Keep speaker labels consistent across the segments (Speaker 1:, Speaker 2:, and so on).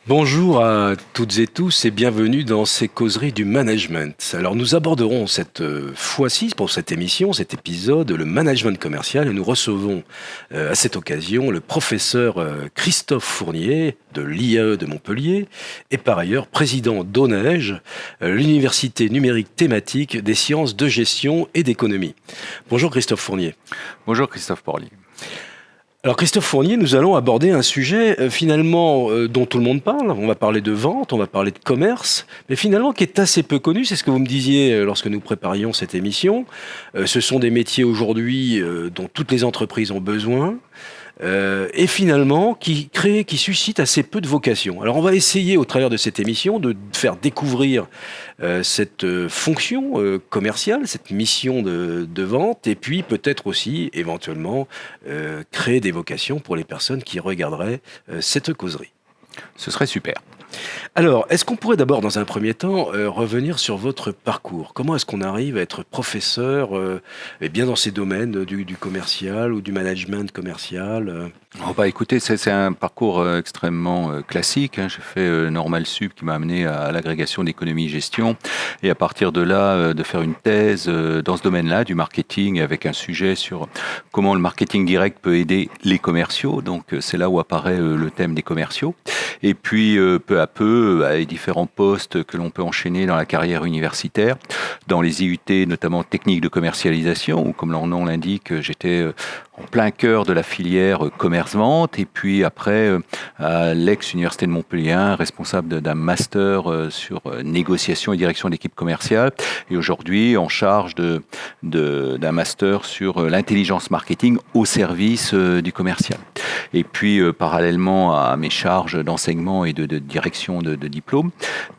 Speaker 1: Bonjour à toutes et tous et bienvenue dans ces causeries du management. Alors nous aborderons cette fois-ci, pour cette émission, cet épisode, le management commercial et nous recevons à cette occasion le professeur Christophe Fournier de l'IAE de Montpellier et par ailleurs président d'ONEGE, l'université numérique thématique des sciences de gestion et d'économie. Bonjour Christophe Fournier.
Speaker 2: Bonjour Christophe Porly.
Speaker 1: Alors Christophe Fournier, nous allons aborder un sujet finalement dont tout le monde parle. On va parler de vente, on va parler de commerce, mais finalement qui est assez peu connu. C'est ce que vous me disiez lorsque nous préparions cette émission. Ce sont des métiers aujourd'hui dont toutes les entreprises ont besoin. Et finalement qui suscite assez peu de vocations. Alors on va essayer au travers de cette émission de faire découvrir cette fonction commerciale, cette mission de vente, et puis peut-être aussi éventuellement créer des vocations pour les personnes qui regarderaient cette causerie.
Speaker 2: Ce serait super.
Speaker 1: Alors, est-ce qu'on pourrait d'abord, dans un premier temps, revenir sur votre parcours? Comment est-ce qu'on arrive à être professeur eh bien dans ces domaines du commercial ou du management commercial
Speaker 2: Écoutez, c'est un parcours extrêmement classique. J'ai fait Normal Sup qui m'a amené à l'agrégation d'économie-gestion et à partir de là, de faire une thèse dans ce domaine-là, du marketing, avec un sujet sur comment le marketing direct peut aider les commerciaux. Donc, c'est là où apparaît le thème des commerciaux. Et puis, peu à peu, à les différents postes que l'on peut enchaîner dans la carrière universitaire, dans les IUT, notamment techniques de commercialisation, où, comme leur nom l'indique, j'étais en plein cœur de la filière commerce-vente, et puis après, à l'ex-Université de Montpellier, responsable d'un master sur négociation et direction d'équipe commerciale, et aujourd'hui en charge d'un master sur l'intelligence marketing au service du commercial. Et puis, parallèlement à mes charges d'enseignement et de direction de diplôme,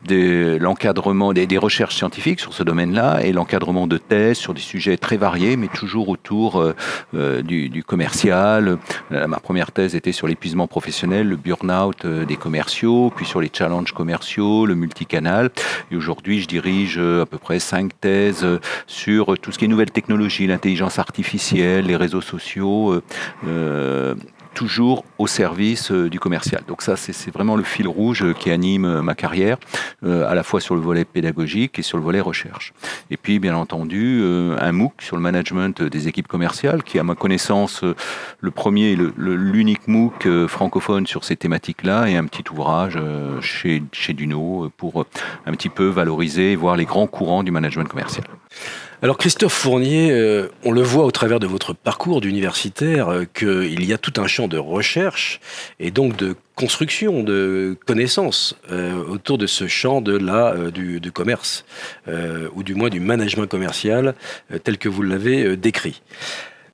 Speaker 2: l'encadrement des recherches scientifiques sur ce domaine-là et l'encadrement de thèses sur des sujets très variés, mais toujours autour du commercial. Ma première thèse était sur l'épuisement professionnel, le burn-out des commerciaux, puis sur les challenges commerciaux, le multicanal. Et aujourd'hui, je dirige à peu près 5 thèses sur tout ce qui est nouvelles technologies, l'intelligence artificielle, les réseaux sociaux, toujours au service du commercial. Donc ça, c'est vraiment le fil rouge qui anime ma carrière, à la fois sur le volet pédagogique et sur le volet recherche. Et puis, bien entendu, un MOOC sur le management des équipes commerciales, qui, à ma connaissance, le premier et l'unique MOOC francophone sur ces thématiques-là, et un petit ouvrage chez Duno pour un petit peu valoriser et voir les grands courants du management commercial.
Speaker 1: Alors Christophe Fournier, on le voit au travers de votre parcours d'universitaire qu'il y a tout un champ de recherche et donc de construction de connaissances autour de ce champ du commerce ou du moins du management commercial tel que vous l'avez décrit.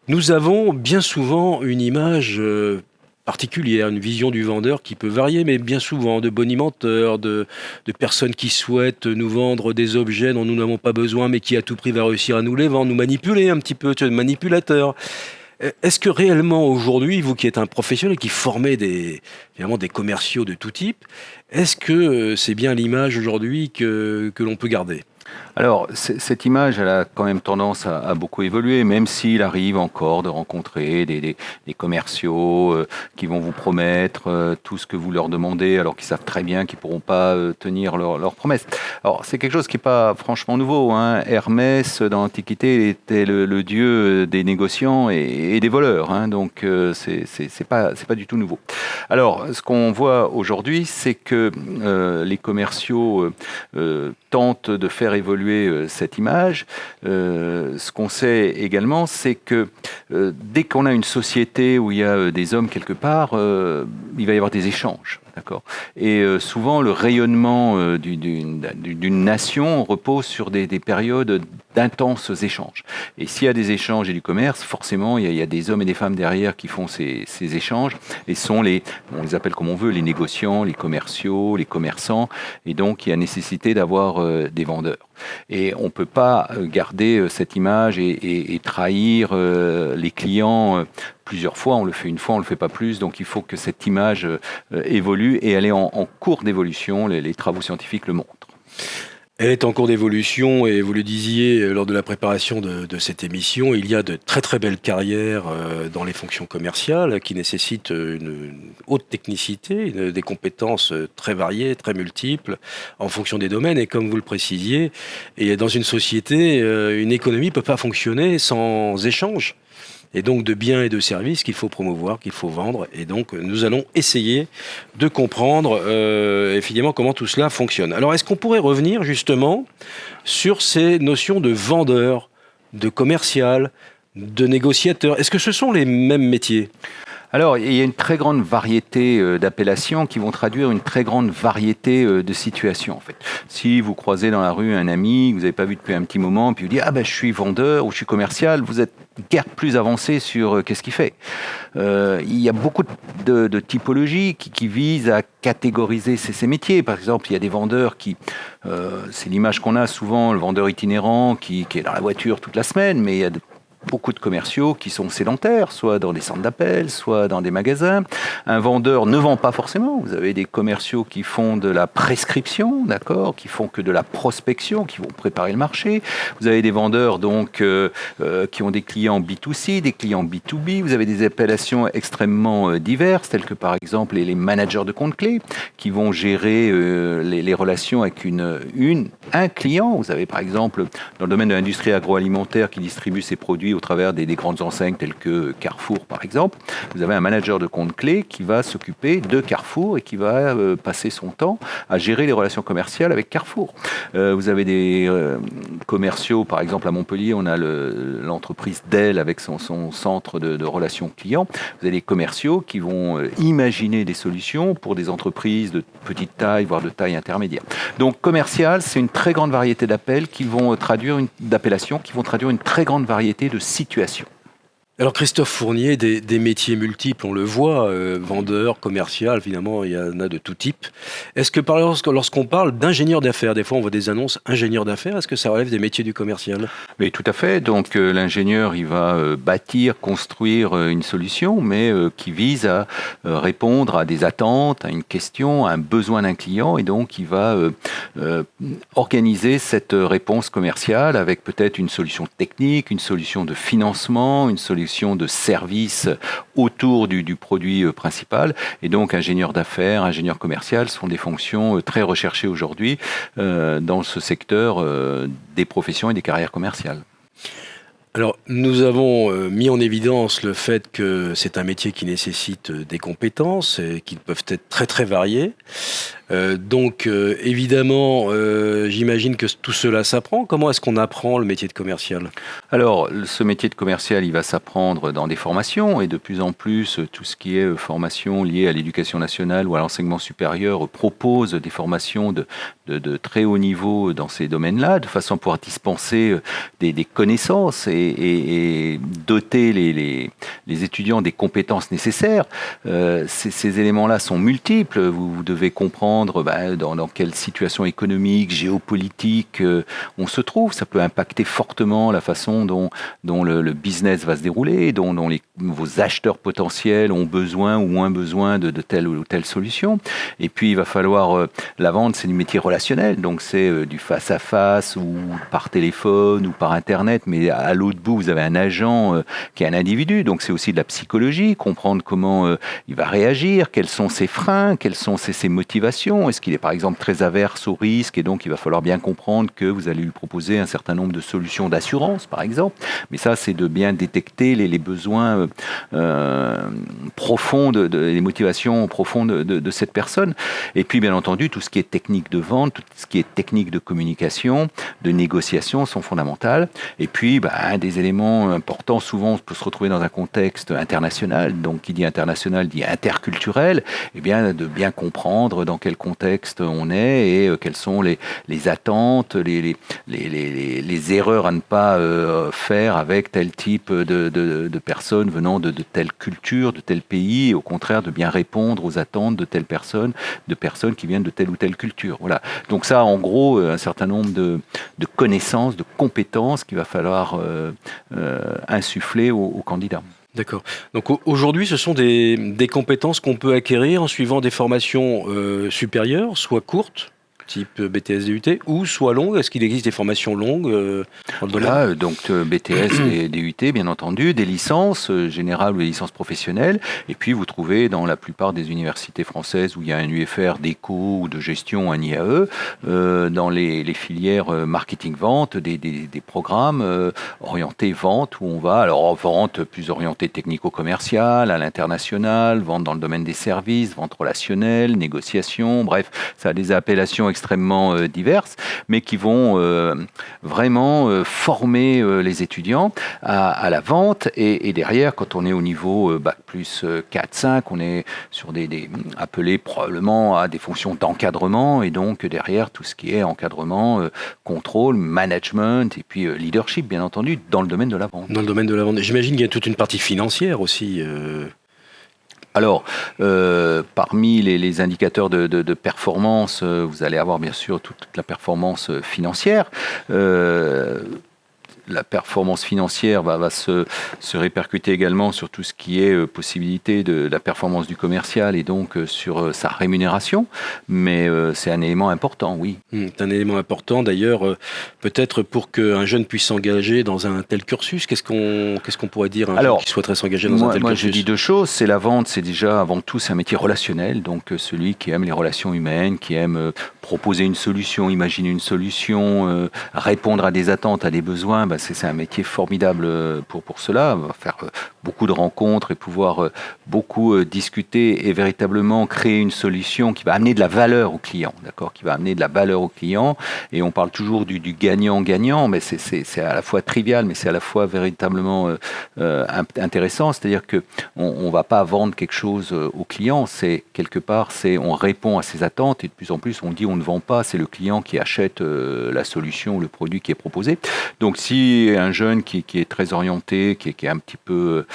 Speaker 1: Nous avons bien souvent une image particulière, une vision du vendeur qui peut varier, mais bien souvent de bonimenteurs, de personnes qui souhaitent nous vendre des objets dont nous n'avons pas besoin, mais qui à tout prix va réussir à nous les vendre, nous manipuler un petit peu, manipulateur. Est-ce que réellement aujourd'hui, vous qui êtes un professionnel qui formez finalement des commerciaux de tout type, est-ce que c'est bien l'image aujourd'hui que l'on peut garder ?
Speaker 2: Alors, cette image, elle a quand même tendance à beaucoup évoluer, même s'il arrive encore de rencontrer des commerciaux qui vont vous promettre tout ce que vous leur demandez, alors qu'ils savent très bien qu'ils ne pourront pas tenir leurs promesses. Alors, c'est quelque chose qui n'est pas franchement nouveau. Hermès, dans l'Antiquité, était le dieu des négociants et des voleurs. Donc, c'est pas du tout nouveau. Alors, ce qu'on voit aujourd'hui, c'est que les commerciaux tentent de faire évoluer cette image. Ce qu'on sait également, c'est que dès qu'on a une société où il y a des hommes quelque part, il va y avoir des échanges. D'accord. Et souvent, le rayonnement d'une nation repose sur des périodes d'intenses échanges. Et s'il y a des échanges et du commerce, forcément, il y a des hommes et des femmes derrière qui font ces échanges. Et sont on les appelle comme on veut, les négociants, les commerciaux, les commerçants. Et donc, il y a nécessité d'avoir des vendeurs. Et on ne peut pas garder cette image et trahir les clients plusieurs fois. On le fait une fois, on ne le fait pas plus. Donc, il faut que cette image évolue et elle est en cours d'évolution. Les travaux scientifiques le montrent.
Speaker 1: Elle est en cours d'évolution et vous le disiez lors de la préparation de cette émission, il y a de très très belles carrières dans les fonctions commerciales qui nécessitent une haute technicité, des compétences très variées, très multiples en fonction des domaines. Et comme vous le précisiez, et dans une société, une économie ne peut pas fonctionner sans échange. Et donc de biens et de services qu'il faut promouvoir, qu'il faut vendre. Et donc nous allons essayer de comprendre finalement comment tout cela fonctionne. Alors est-ce qu'on pourrait revenir justement sur ces notions de vendeur, de commercial, de négociateur? Est-ce que ce sont les mêmes métiers?
Speaker 2: Alors, il y a une très grande variété d'appellations qui vont traduire une très grande variété de situations, en fait. Si vous croisez dans la rue un ami que vous n'avez pas vu depuis un petit moment, puis vous dites « Ah ben, je suis vendeur ou je suis commercial », vous êtes guère plus avancé sur qu'est-ce qu'il fait. Il y a beaucoup de typologies qui visent à catégoriser ces métiers. Par exemple, il y a des vendeurs qui... c'est l'image qu'on a souvent, le vendeur itinérant qui est dans la voiture toute la semaine, mais il y a beaucoup de commerciaux qui sont sédentaires, soit dans des centres d'appel, soit dans des magasins. Un vendeur ne vend pas forcément. Vous avez des commerciaux qui font de la prescription, d'accord, qui font que de la prospection, qui vont préparer le marché. Vous avez des vendeurs donc qui ont des clients B2C, des clients B2B. Vous avez des appellations extrêmement diverses, telles que par exemple les managers de compte clés, qui vont gérer les relations avec un client. Vous avez par exemple dans le domaine de l'industrie agroalimentaire qui distribue ses produits au travers des grandes enseignes telles que Carrefour, par exemple. Vous avez un manager de compte clé qui va s'occuper de Carrefour et qui va passer son temps à gérer les relations commerciales avec Carrefour. Vous avez des commerciaux, par exemple à Montpellier, on a l'entreprise Dell avec son centre de relations clients. Vous avez des commerciaux qui vont imaginer des solutions pour des entreprises de petite taille, voire de taille intermédiaire. Donc commercial, c'est une très grande variété d'appellations qui vont traduire une très grande variété de situations.
Speaker 1: Alors Christophe Fournier, des métiers multiples, on le voit, vendeur, commercial, finalement, il y en a de tout type. Est-ce que lorsqu'on parle d'ingénieur d'affaires, des fois on voit des annonces ingénieur d'affaires, est-ce que ça relève des métiers du commercial?
Speaker 2: Mais tout à fait. Donc l'ingénieur, il va bâtir, construire une solution, mais qui vise à répondre à des attentes, à une question, à un besoin d'un client, et donc il va organiser cette réponse commerciale avec peut-être une solution technique, une solution de financement, une solution de service autour du produit principal. Et donc, ingénieur d'affaires, ingénieur commercial sont des fonctions très recherchées aujourd'hui dans ce secteur des professions et des carrières commerciales.
Speaker 1: Alors, nous avons mis en évidence le fait que c'est un métier qui nécessite des compétences et qui peuvent être très très variées. Donc, évidemment, j'imagine que tout cela s'apprend. Comment est-ce qu'on apprend le métier de commercial?
Speaker 2: Alors, ce métier de commercial, il va s'apprendre dans des formations et de plus en plus, tout ce qui est formation liée à l'éducation nationale ou à l'enseignement supérieur propose des formations de très haut niveau dans ces domaines-là, de façon à pouvoir dispenser des connaissances et doter les étudiants des compétences nécessaires. Ces éléments-là sont multiples. Vous devez comprendre dans quelle situation économique, géopolitique on se trouve. Ça peut impacter fortement la façon dont le business va se dérouler, dont vos acheteurs potentiels ont besoin ou moins besoin de telle ou telle solution. Et puis, il va falloir... la vente, c'est du métier relationnel, donc c'est du face-à-face ou par téléphone ou par Internet, mais à l'autre bout, vous avez un agent qui est un individu, donc c'est aussi de la psychologie, comprendre comment il va réagir, quels sont ses freins, quelles sont ses motivations. Est-ce qu'il est par exemple très averse au risque et donc il va falloir bien comprendre que vous allez lui proposer un certain nombre de solutions d'assurance par exemple. Mais ça, c'est de bien détecter les besoins profonds, les motivations profondes de cette personne. Et puis bien entendu, tout ce qui est technique de vente, tout ce qui est technique de communication, de négociation sont fondamentales. Et puis un des éléments importants, souvent on peut se retrouver dans un contexte international, donc qui dit international dit interculturel, et bien de bien comprendre dans quel contexte on est et quelles sont les attentes, les erreurs à ne pas faire avec tel type de personnes venant de telle culture, de tel pays, et au contraire de bien répondre aux attentes de telle personne, de personnes qui viennent de telle ou telle culture. Voilà. Donc ça, en gros, un certain nombre de connaissances, de compétences qu'il va falloir insuffler aux candidats.
Speaker 1: D'accord. Donc aujourd'hui, ce sont des compétences qu'on peut acquérir en suivant des formations supérieures, soit courtes, type BTS DUT, ou soit longue? Est-ce qu'il existe des formations longues dans le domaine?
Speaker 2: Voilà, donc BTS et DUT, bien entendu, des licences générales ou des licences professionnelles. Et puis, vous trouvez dans la plupart des universités françaises où il y a un UFR d'éco ou de gestion, un IAE, dans les filières marketing-vente, des programmes orientés vente, où on va, alors vente plus orientée technico-commerciale, à l'international, vente dans le domaine des services, vente relationnelle, négociation, bref, ça a des appellations extrêmement diverses, mais qui vont vraiment former les étudiants à la vente. Et derrière, quand on est au niveau Bac plus 4-5, on est sur des appelés probablement à des fonctions d'encadrement, et donc derrière tout ce qui est encadrement, contrôle, management, et puis leadership, bien entendu, dans le domaine de la vente.
Speaker 1: Dans le domaine de la vente. J'imagine qu'il y a toute une partie financière aussi.
Speaker 2: Alors, parmi les indicateurs de performance, vous allez avoir bien sûr toute la performance financière. La performance financière va se répercuter également sur tout ce qui est possibilité de la performance du commercial et donc sur sa rémunération. Mais c'est un élément important, oui.
Speaker 1: C'est un élément important. D'ailleurs, peut-être pour qu'un jeune puisse s'engager dans un tel cursus, qu'est-ce qu'on pourrait dire à un jeune qui souhaiterait s'engager dans un tel cursus?
Speaker 2: Moi, je dis deux choses. C'est la vente, c'est déjà avant tout, c'est un métier relationnel. Donc, celui qui aime les relations humaines, qui aime proposer une solution, imaginer une solution, répondre à des attentes, à des besoins, c'est un métier formidable pour cela. On va faire beaucoup de rencontres et pouvoir beaucoup discuter et véritablement créer une solution qui va amener de la valeur au client, d'accord, qui va amener de la valeur au client. Et on parle toujours du gagnant-gagnant, mais c'est à la fois trivial, mais c'est à la fois véritablement intéressant. C'est-à-dire que on va pas vendre quelque chose au client. C'est quelque part, on répond à ses attentes et de plus en plus on dit on ne vend pas. C'est le client qui achète la solution ou le produit qui est proposé. Donc si un jeune qui est très orienté, qui est un petit peu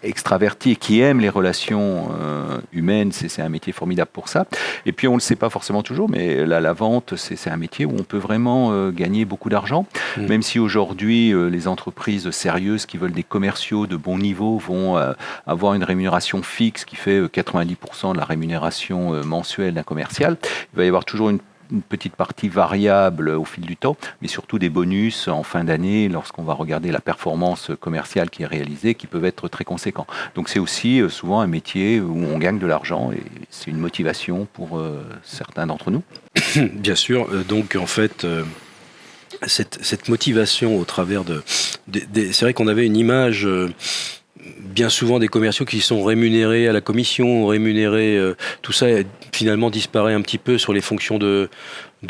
Speaker 2: extraverti, qui aime les relations humaines, c'est un métier formidable pour ça. Et puis on ne le sait pas forcément toujours, mais la vente, c'est un métier où on peut vraiment gagner beaucoup d'argent, même si aujourd'hui les entreprises sérieuses qui veulent des commerciaux de bon niveau vont avoir une rémunération fixe qui fait 90% de la rémunération mensuelle d'un commercial. Il va y avoir toujours une petite partie variable au fil du temps, mais surtout des bonus en fin d'année lorsqu'on va regarder la performance commerciale qui est réalisée, qui peuvent être très conséquents. Donc c'est aussi souvent un métier où on gagne de l'argent et c'est une motivation pour certains d'entre nous.
Speaker 1: Bien sûr, donc en fait... Cette motivation au travers c'est vrai qu'on avait une image bien souvent des commerciaux qui sont rémunérés à la commission, rémunérés, tout ça finalement disparaît un petit peu sur les fonctions de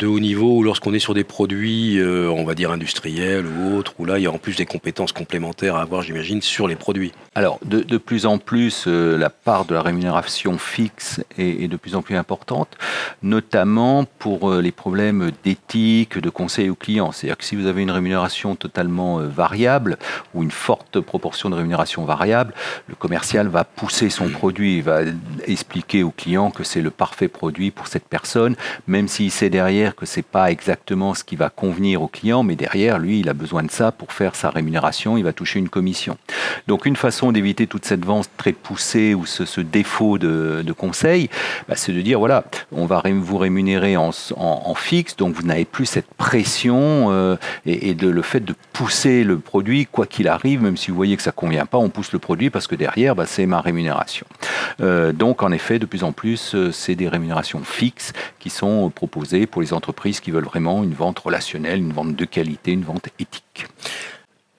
Speaker 1: haut niveau, ou lorsqu'on est sur des produits, on va dire industriels ou autres, où là il y a en plus des compétences complémentaires à avoir, j'imagine, sur les produits.
Speaker 2: Alors, de plus en plus, la part de la rémunération fixe est de plus en plus importante, notamment pour les problèmes d'éthique, de conseil aux clients. C'est-à-dire que si vous avez une rémunération totalement variable, ou une forte proportion de rémunération variable, le commercial va pousser son produit, il va expliquer au client que c'est le parfait produit pour cette personne, même s'il sait derrière que c'est pas exactement ce qui va convenir au client, mais derrière, lui, il a besoin de ça pour faire sa rémunération, il va toucher une commission. Donc, une façon d'éviter toute cette vente très poussée ou ce défaut de conseil, c'est de dire, voilà, on va vous rémunérer en fixe, donc vous n'avez plus cette pression et le fait de pousser le produit, quoi qu'il arrive, même si vous voyez que ça convient pas, on pousse le produit parce que derrière, c'est ma rémunération. Donc, en effet, de plus en plus, c'est des rémunérations fixes qui sont proposées pour les entreprises qui veulent vraiment une vente relationnelle, une vente de qualité, une vente éthique.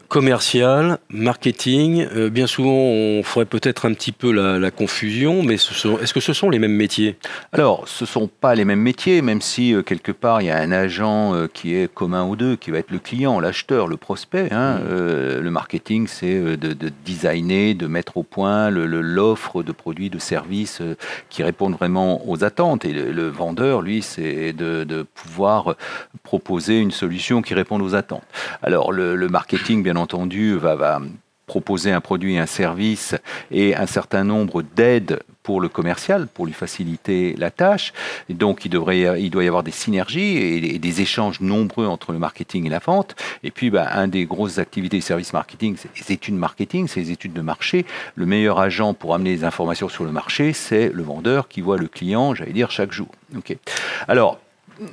Speaker 1: Commercial, marketing, bien souvent on ferait peut-être un petit peu la confusion, mais est-ce que ce sont les mêmes métiers?
Speaker 2: Alors, ce ne sont pas les mêmes métiers, même si quelque part il y a un agent qui est commun aux deux, qui va être le client, l'acheteur, le prospect. Le marketing, c'est de designer, de mettre au point l'offre de produits, de services qui répondent vraiment aux attentes. Et le vendeur, lui, c'est de pouvoir proposer une solution qui réponde aux attentes. Alors, le marketing, bien entendu, va proposer un produit et un service et un certain nombre d'aides pour le commercial, pour lui faciliter la tâche. Et donc, il doit y avoir des synergies et des échanges nombreux entre le marketing et la vente. Et puis, un des grosses activités du service marketing, c'est les études marketing, c'est les études de marché. Le meilleur agent pour amener des informations sur le marché, c'est le vendeur qui voit le client, j'allais dire, chaque jour. Okay. Alors,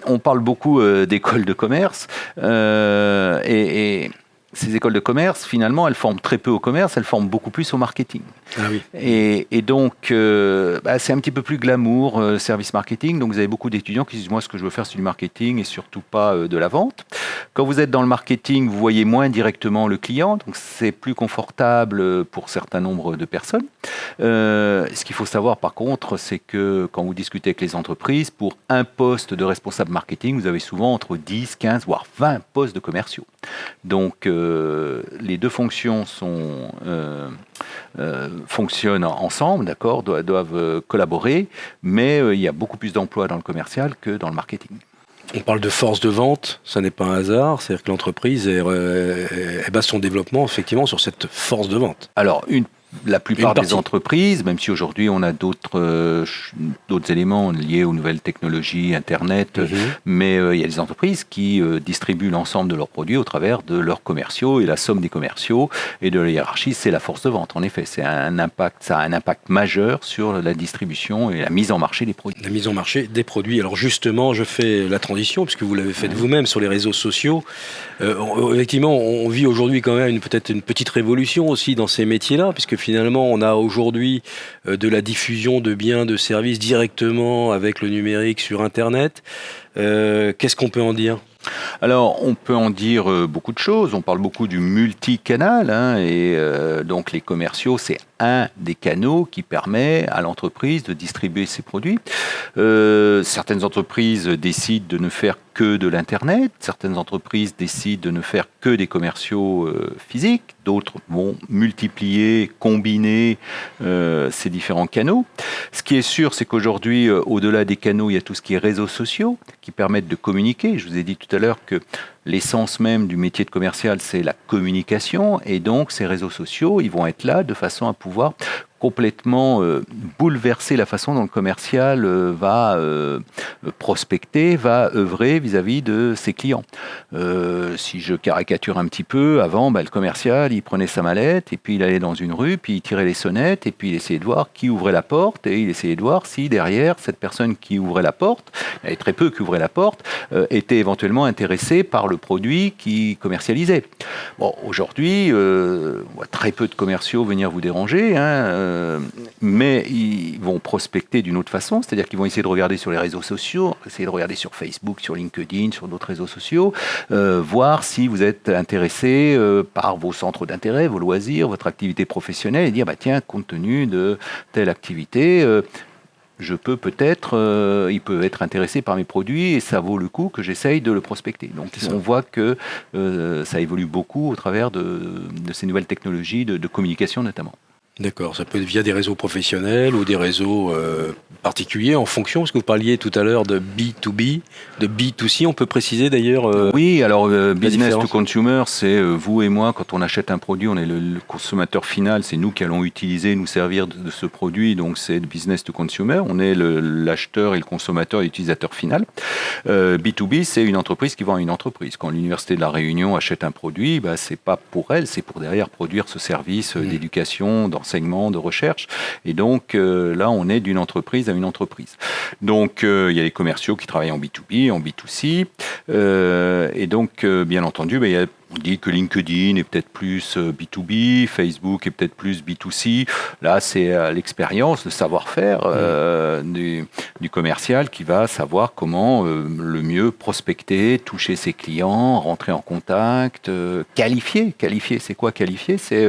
Speaker 2: on parle beaucoup d'écoles de commerce et ces écoles de commerce, finalement, elles forment très peu au commerce, elles forment beaucoup plus au marketing.
Speaker 1: Ah oui.
Speaker 2: Et donc, c'est un petit peu plus glamour, service marketing. Donc, vous avez beaucoup d'étudiants qui disent, moi, ce que je veux faire, c'est du marketing et surtout pas de la vente. Quand vous êtes dans le marketing, vous voyez moins directement le client, donc c'est plus confortable pour certains nombres de personnes. Ce qu'il faut savoir, par contre, c'est que quand vous discutez avec les entreprises, pour un poste de responsable marketing, vous avez souvent entre 10, 15, voire 20 postes de commerciaux. Donc, les deux fonctions fonctionnent ensemble, d'accord, doivent collaborer, mais il y a beaucoup plus d'emplois dans le commercial que dans le marketing.
Speaker 1: On parle de force de vente, ça n'est pas un hasard, c'est-à-dire que l'entreprise base son développement effectivement sur cette force de vente.
Speaker 2: Alors, la plupart des entreprises, même si aujourd'hui on a d'autres éléments liés aux nouvelles technologies, Internet, mais il y a des entreprises qui distribuent l'ensemble de leurs produits au travers de leurs commerciaux, et la somme des commerciaux et de la hiérarchie, c'est la force de vente. En effet, ça a un impact majeur sur la distribution et la mise en marché des produits.
Speaker 1: La mise en marché des produits. Alors justement, je fais la transition, puisque vous l'avez fait vous-même sur les réseaux sociaux. Effectivement, on vit aujourd'hui quand même peut-être une petite révolution aussi dans ces métiers-là, puisque finalement, on a aujourd'hui de la diffusion de biens, de services directement avec le numérique sur Internet. Qu'est-ce qu'on peut en dire ?
Speaker 2: Alors, on peut en dire beaucoup de choses. On parle beaucoup du multicanal, et donc les commerciaux, c'est un des canaux qui permet à l'entreprise de distribuer ses produits. Certaines entreprises décident de ne faire que de l'Internet, certaines entreprises décident de ne faire que des commerciaux physiques, d'autres vont multiplier, combiner ces différents canaux. Ce qui est sûr, c'est qu'aujourd'hui, au-delà des canaux, il y a tout ce qui est réseaux sociaux qui permettent de communiquer. Je vous ai dit tout à l'heure que l'essence même du métier de commercial, c'est la communication, et donc ces réseaux sociaux, ils vont être là de façon à pouvoir complètement bouleverser la façon dont le commercial va prospecter, va œuvrer vis-à-vis de ses clients. Si je caricature un petit peu, avant, le commercial, il prenait sa mallette, et puis il allait dans une rue, puis il tirait les sonnettes, et puis il essayait de voir qui ouvrait la porte, et il essayait de voir si derrière, cette personne qui ouvrait la porte, il y avait très peu qui ouvraient la porte, était éventuellement intéressée par le produit qu'il commercialisait. Bon, aujourd'hui, on voit très peu de commerciaux venir vous déranger, mais ils vont prospecter d'une autre façon, c'est-à-dire qu'ils vont essayer de regarder sur les réseaux sociaux, essayer de regarder sur Facebook, sur LinkedIn, sur d'autres réseaux sociaux, voir si vous êtes intéressé par vos centres d'intérêt, vos loisirs, votre activité professionnelle, et dire, tiens, compte tenu de telle activité, il peut être intéressé par mes produits et ça vaut le coup que j'essaye de le prospecter. Donc on voit que ça évolue beaucoup au travers de ces nouvelles technologies de communication notamment.
Speaker 1: D'accord, ça peut être via des réseaux professionnels ou des réseaux particuliers en fonction, parce que vous parliez tout à l'heure de B2B, de B2C, on peut préciser d'ailleurs
Speaker 2: Oui, alors business to consumer, c'est vous et moi, quand on achète un produit, on est le consommateur final, c'est nous qui allons utiliser, nous servir de ce produit, donc c'est business to consumer, on est l'acheteur et le consommateur et l'utilisateur final. B2B, c'est une entreprise qui vend à une entreprise. Quand l'Université de la Réunion achète un produit, c'est pas pour elle, c'est pour derrière produire ce service d'éducation, d'enseignement, de recherche. Et donc là, on est d'une entreprise à une entreprise. Donc il y a les commerciaux qui travaillent en B2B, en B2C. Et donc, bien entendu, on dit que LinkedIn est peut-être plus B2B, Facebook est peut-être plus B2C. Là, c'est l'expérience, le savoir-faire du commercial qui va savoir comment le mieux prospecter, toucher ses clients, rentrer en contact, qualifier. Qualifier, c'est quoi qualifier ? C'est,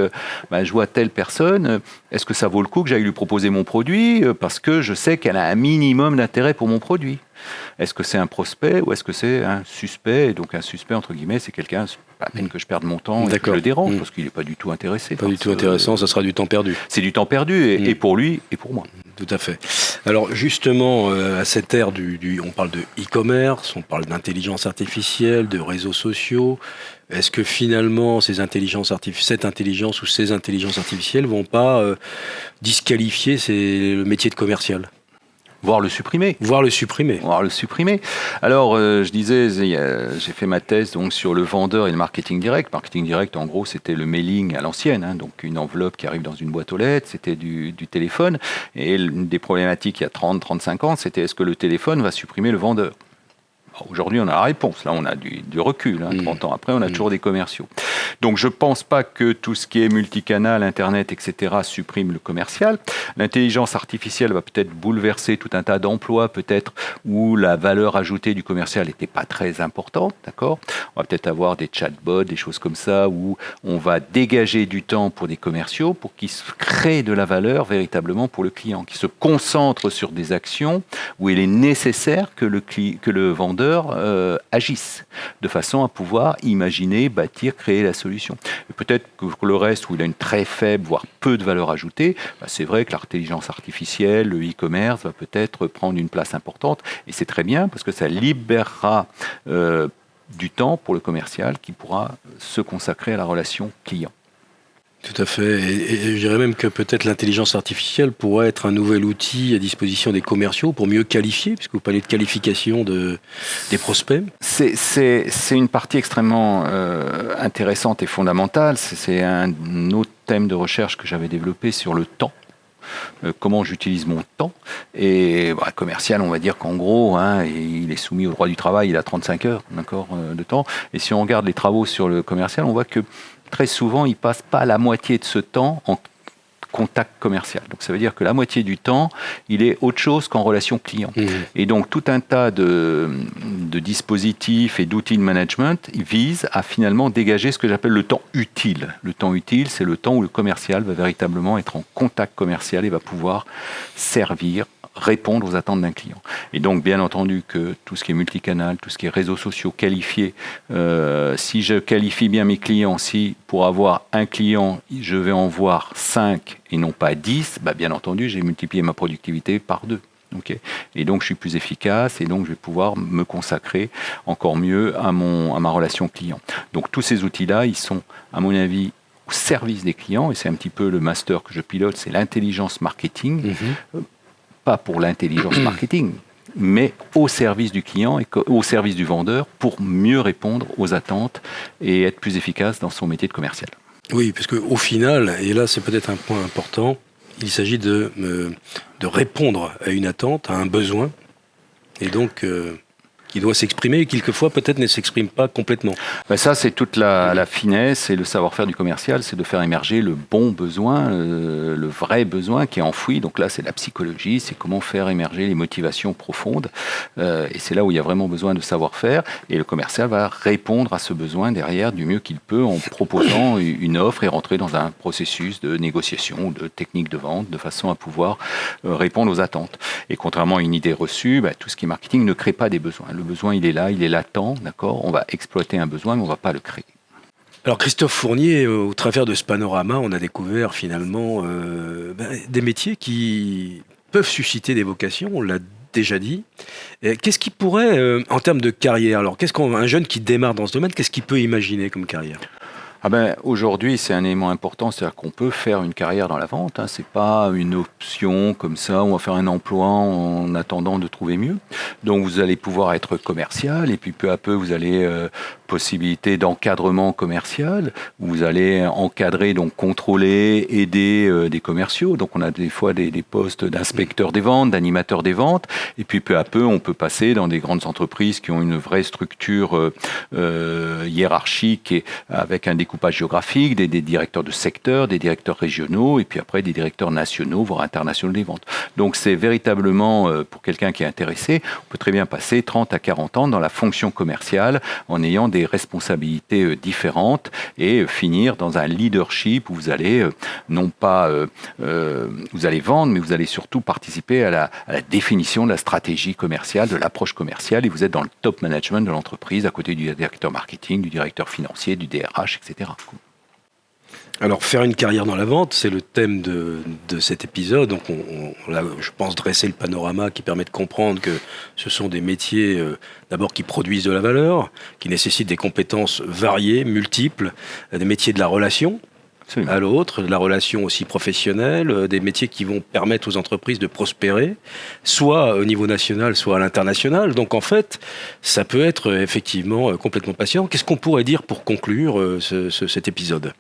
Speaker 2: je vois telle personne, est-ce que ça vaut le coup que j'aille lui proposer mon produit parce que je sais qu'elle a un minimum d'intérêt pour mon produit ? Est-ce que c'est un prospect ou est-ce que c'est un suspect? Et donc un suspect, entre guillemets, c'est quelqu'un, c'est pas la peine que je perde mon temps et que je le dérange, parce qu'il n'est pas du tout intéressé.
Speaker 1: Pas du tout intéressant, ça sera du temps perdu.
Speaker 2: C'est du temps perdu, et pour lui et pour moi.
Speaker 1: Tout à fait. Alors justement, à cette ère on parle de e-commerce, on parle d'intelligence artificielle, de réseaux sociaux. Est-ce que finalement cette intelligence artificielle vont pas disqualifier le métier de commercial?
Speaker 2: Voire le supprimer. Alors, je disais, j'ai fait ma thèse donc, sur le vendeur et le marketing direct. Marketing direct, en gros, c'était le mailing à l'ancienne, hein, donc une enveloppe qui arrive dans une boîte aux lettres, c'était du téléphone. Et une des problématiques il y a 30-35 ans, c'était est-ce que le téléphone va supprimer le vendeur? Aujourd'hui, on a la réponse. Là, on a du recul. 30 ans après, on a toujours des commerciaux. Donc, je ne pense pas que tout ce qui est multicanal, Internet, etc., supprime le commercial. L'intelligence artificielle va peut-être bouleverser tout un tas d'emplois, peut-être, où la valeur ajoutée du commercial n'était pas très importante. D'accord ? On va peut-être avoir des chatbots, des choses comme ça, où on va dégager du temps pour des commerciaux, pour qu'ils créent de la valeur véritablement pour le client, qui se concentrent sur des actions où il est nécessaire que le vendeur agissent de façon à pouvoir imaginer, bâtir, créer la solution. Et peut-être que pour le reste, où il a une très faible, voire peu de valeur ajoutée, c'est vrai que l'intelligence artificielle, le e-commerce va peut-être prendre une place importante. Et c'est très bien parce que ça libérera du temps pour le commercial qui pourra se consacrer à la relation client.
Speaker 1: Tout à fait. Et je dirais même que peut-être l'intelligence artificielle pourrait être un nouvel outil à disposition des commerciaux pour mieux qualifier, puisque vous parlez de qualification des prospects.
Speaker 2: C'est une partie extrêmement intéressante et fondamentale. C'est un autre thème de recherche que j'avais développé sur le temps. Comment j'utilise mon temps. Et commercial, on va dire qu'en gros, il est soumis au droit du travail, il a 35 heures de temps. Et si on regarde les travaux sur le commercial, on voit que très souvent, il ne passe pas la moitié de ce temps en contact commercial. Donc ça veut dire que la moitié du temps, il est autre chose qu'en relation client. Et donc tout un tas de dispositifs et d'outils de management visent à finalement dégager ce que j'appelle le temps utile. Le temps utile, c'est le temps où le commercial va véritablement être en contact commercial et va pouvoir servir, répondre aux attentes d'un client. Et donc, bien entendu, que tout ce qui est multicanal, tout ce qui est réseaux sociaux qualifiés, si je qualifie bien mes clients, si pour avoir un client, je vais en voir 5 et non pas 10, bien entendu, j'ai multiplié ma productivité par 2. Okay. Et donc, je suis plus efficace et donc, je vais pouvoir me consacrer encore mieux à ma relation client. Donc, tous ces outils-là, ils sont, à mon avis, au service des clients et c'est un petit peu le master que je pilote, c'est l'intelligence marketing. Pas pour l'intelligence marketing, mais au service du client et au service du vendeur pour mieux répondre aux attentes et être plus efficace dans son métier de commercial.
Speaker 1: Oui, parce qu'au final, et là c'est peut-être un point important, il s'agit de répondre à une attente, à un besoin, et donc qui doit s'exprimer et qui quelquefois peut-être ne s'exprime pas complètement.
Speaker 2: Ça, c'est toute la finesse et le savoir-faire du commercial, c'est de faire émerger le bon besoin, le vrai besoin qui est enfoui. Donc là, c'est la psychologie, c'est comment faire émerger les motivations profondes. Et c'est là où il y a vraiment besoin de savoir-faire. Et le commercial va répondre à ce besoin derrière du mieux qu'il peut en proposant une offre et rentrer dans un processus de négociation ou de technique de vente de façon à pouvoir répondre aux attentes. Et contrairement à une idée reçue, tout ce qui est marketing ne crée pas des besoins. Le besoin, il est là, il est latent, d'accord ? On va exploiter un besoin, mais on ne va pas le créer.
Speaker 1: Alors Christophe Fournier, au travers de ce panorama, on a découvert finalement des métiers qui peuvent susciter des vocations, on l'a déjà dit. Qu'est-ce qui pourrait, en termes de carrière, alors un jeune qui démarre dans ce domaine, qu'est-ce qu'il peut imaginer comme carrière ?
Speaker 2: Aujourd'hui, c'est un élément important, c'est-à-dire qu'on peut faire une carrière dans la vente. C'est pas une option comme ça, on va faire un emploi en attendant de trouver mieux. Donc, vous allez pouvoir être commercial et puis peu à peu, vous allez possibilité d'encadrement commercial, où vous allez encadrer, donc contrôler, aider des commerciaux. Donc, on a des fois des postes d'inspecteur des ventes, d'animateur des ventes. Et puis, peu à peu, on peut passer dans des grandes entreprises qui ont une vraie structure hiérarchique et avec un découpage découpage géographique, des directeurs de secteur, des directeurs régionaux, et puis après des directeurs nationaux, voire internationaux des ventes. Donc c'est véritablement, pour quelqu'un qui est intéressé, on peut très bien passer 30 à 40 ans dans la fonction commerciale en ayant des responsabilités différentes et finir dans un leadership où vous allez non pas vous allez vendre, mais vous allez surtout participer à la définition de la stratégie commerciale, de l'approche commerciale, et vous êtes dans le top management de l'entreprise à côté du directeur marketing, du directeur financier, du DRH, etc.
Speaker 1: Alors, faire une carrière dans la vente, c'est le thème de cet épisode. Donc, on a, je pense, dressé le panorama qui permet de comprendre que ce sont des métiers, d'abord, qui produisent de la valeur, qui nécessitent des compétences variées, multiples, des métiers de la relation à l'autre, de la relation aussi professionnelle, des métiers qui vont permettre aux entreprises de prospérer, soit au niveau national, soit à l'international. Donc en fait, ça peut être effectivement complètement passionnant. Qu'est-ce qu'on pourrait dire pour conclure cet épisode ?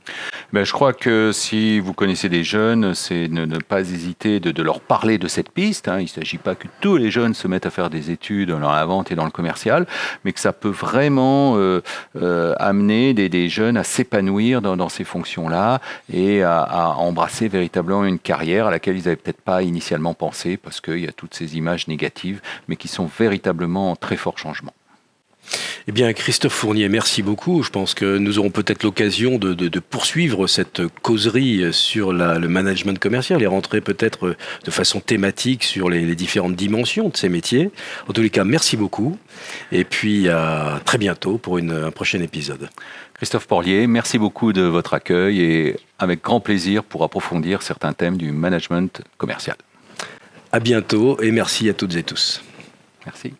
Speaker 2: Je crois que si vous connaissez des jeunes, c'est ne pas hésiter de leur parler de cette piste. Il ne s'agit pas que tous les jeunes se mettent à faire des études dans la vente et dans le commercial, mais que ça peut vraiment amener des jeunes à s'épanouir dans ces fonctions-là et à embrasser véritablement une carrière à laquelle ils n'avaient peut-être pas initialement pensé, parce qu'il y a toutes ces images négatives, mais qui sont véritablement en très fort changement.
Speaker 1: Eh bien, Christophe Fournier, merci beaucoup. Je pense que nous aurons peut-être l'occasion de poursuivre cette causerie sur le management commercial et rentrer peut-être de façon thématique sur les différentes dimensions de ces métiers. En tous les cas, merci beaucoup. Et puis, à très bientôt pour un prochain épisode.
Speaker 2: Christophe Porlier, merci beaucoup de votre accueil et avec grand plaisir pour approfondir certains thèmes du management commercial.
Speaker 1: À bientôt et merci à toutes et tous.
Speaker 2: Merci.